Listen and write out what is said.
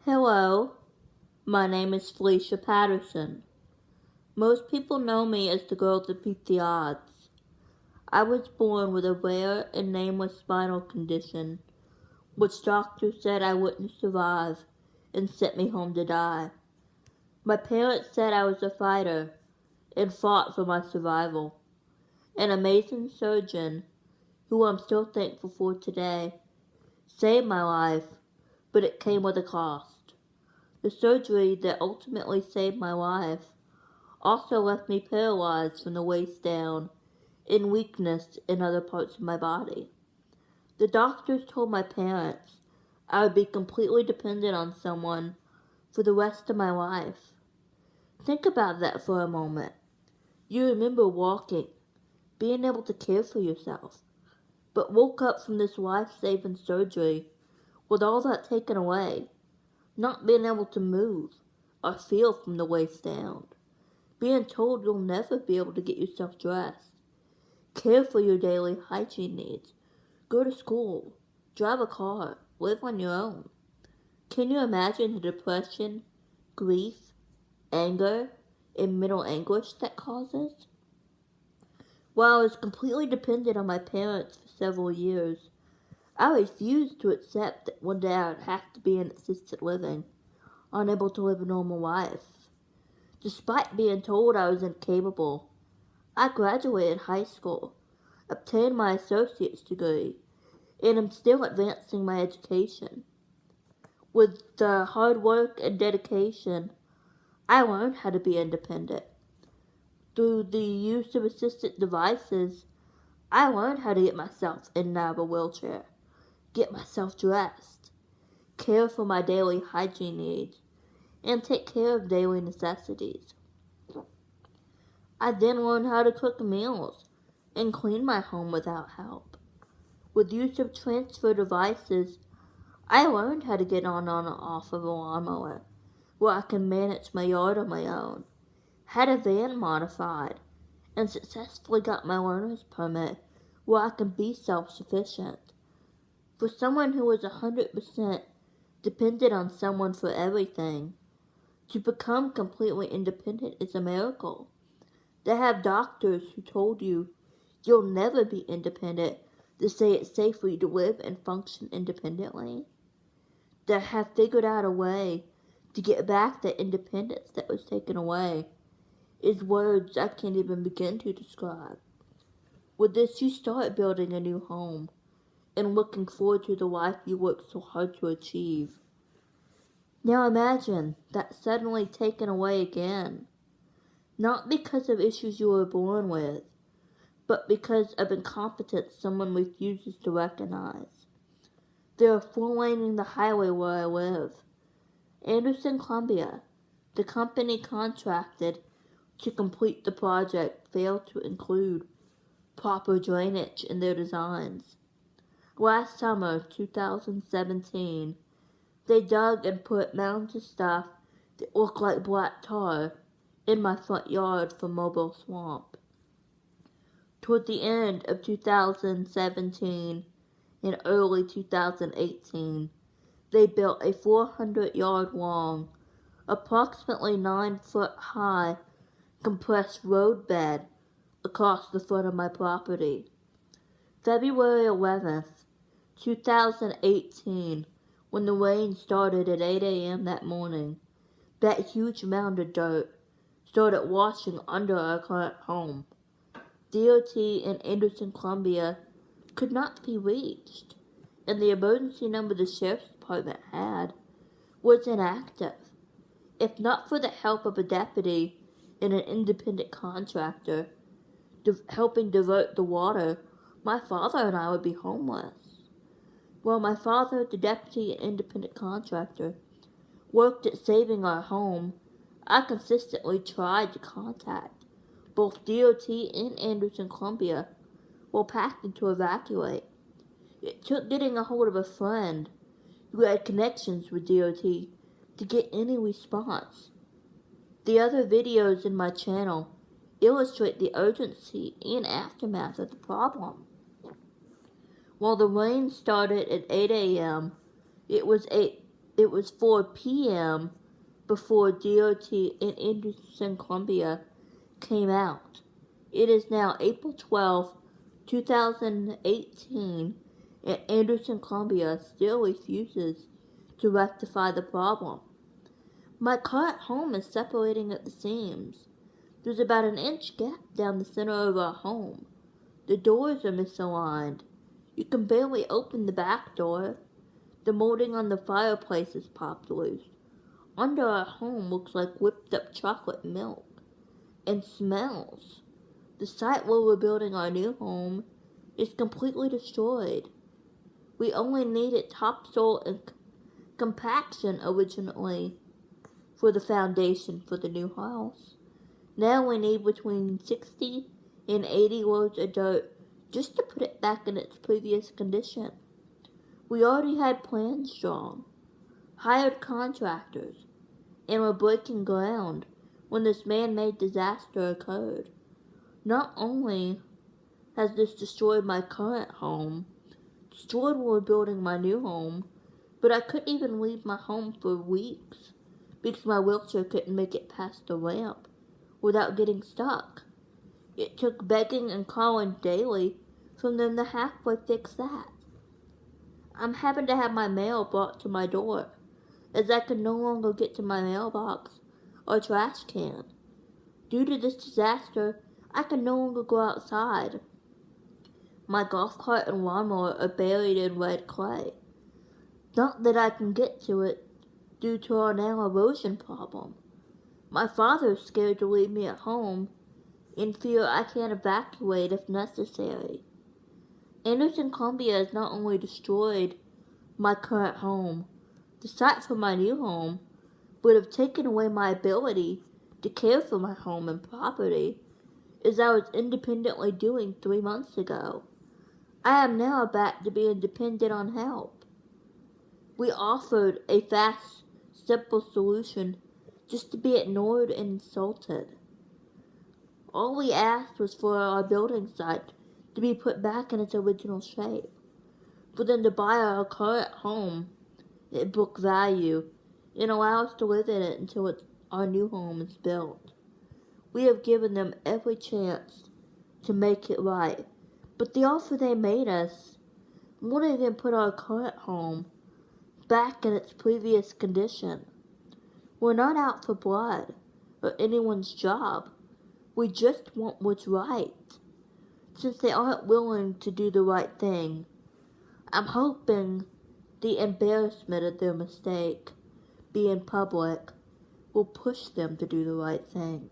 Hello, my name is Felicia Patterson. Most people know me as the girl that beat the odds. I was born with a rare and nameless spinal condition, which doctors said I wouldn't survive and sent me home to die. My parents said I was a fighter and fought for my survival. An amazing surgeon, who I'm still thankful for today, saved my life, but it came with a cost. The surgery that ultimately saved my life also left me paralyzed from the waist down and weakness in other parts of my body. The doctors told my parents I would be completely dependent on someone for the rest of my life. Think about that for a moment. You remember walking, being able to care for yourself, but woke up from this life-saving surgery with all that taken away, not being able to move or feel from the waist down, being told you'll never be able to get yourself dressed, care for your daily hygiene needs, go to school, drive a car, live on your own. Can you imagine the depression, grief, anger, and mental anguish that causes? While I was completely dependent on my parents for several years, I refused to accept that one day I would have to be in assisted living, unable to live a normal life. Despite being told I was incapable, I graduated high school, obtained my associate's degree, and am still advancing my education. With the hard work and dedication, I learned how to be independent. Through the use of assistive devices, I learned how to get myself in and out of a wheelchair, get myself dressed, care for my daily hygiene needs, and take care of daily necessities. I then learned how to cook meals and clean my home without help. With use of transfer devices, I learned how to get on and off of a lawnmower, where I can manage my yard on my own, had a van modified, and successfully got my learner's permit where I can be self-sufficient. For someone who is 100% dependent on someone for everything, to become completely independent is a miracle. To have doctors who told you you'll never be independent to say it's safe for you to live and function independently. To have figured out a way to get back the independence that was taken away is words I can't even begin to describe. With this, you start building a new home and looking forward to the life you worked so hard to achieve. Now imagine that suddenly taken away again, not because of issues you were born with, but because of incompetence someone refuses to recognize. They are four-laning the highway where I live. Anderson Columbia, the company contracted to complete the project, failed to include proper drainage in their designs. Last summer, 2017, they dug and put mounds of stuff that looked like black tar in my front yard for mobile swamp. Toward the end of 2017 and early 2018, they built a 400-yard long, approximately 9-foot high, compressed roadbed across the front of my property. February 11th, 2018, when the rain started at 8 a.m. that morning, that huge mound of dirt started washing under our current home. DOT in Anderson, Columbia could not be reached, and the emergency number the sheriff's department had was inactive. If not for the help of a deputy and an independent contractor helping divert the water, my father and I would be homeless. While my father, the deputy and independent contractor, worked at saving our home, I consistently tried to contact both DOT and Anderson, Columbia, while packing to evacuate. It took getting a hold of a friend who had connections with DOT to get any response. The other videos in my channel illustrate the urgency and aftermath of the problem. While the rain started at 8 a.m., it was It was 4 p.m. before DOT in Anderson, Columbia came out. It is now April 12, 2018, and Anderson, Columbia still refuses to rectify the problem. My current home is separating at the seams. There's about an inch gap down the center of our home. The doors are misaligned. You can barely open the back door. The molding on the fireplace is popped loose. Under our home looks like whipped up chocolate milk and smells. The site where we're building our new home is completely destroyed. We only needed topsoil and compaction originally for the foundation for the new house. Now we need between 60 and 80 loads of dirt just to put it back in its previous condition. We already had plans drawn, hired contractors, and were breaking ground when this man-made disaster occurred. Not only has this destroyed my current home, destroyed while building my new home, but I couldn't even leave my home for weeks because my wheelchair couldn't make it past the ramp without getting stuck. It took begging and calling daily from them to halfway fix that. I'm having to have my mail brought to my door, as I can no longer get to my mailbox or trash can. Due to this disaster, I can no longer go outside. My golf cart and lawnmower are buried in red clay. Not that I can get to it due to our now erosion problem. My father is scared to leave me at home in fear I can't evacuate if necessary. Anderson, Columbia has not only destroyed my current home, the site for my new home would have taken away my ability to care for my home and property, as I was independently doing 3 months ago. I am now back to being dependent on help. We offered a fast, simple solution just to be ignored and insulted. All we asked was for our building site to be put back in its original shape, for them to buy our current home at book value and allow us to live in it until our new home is built. We have given them every chance to make it right, but the offer they made us won't even put our current home back in its previous condition. We're not out for blood or anyone's job. We just want what's right. Since they aren't willing to do the right thing, I'm hoping the embarrassment of their mistake being public will push them to do the right thing.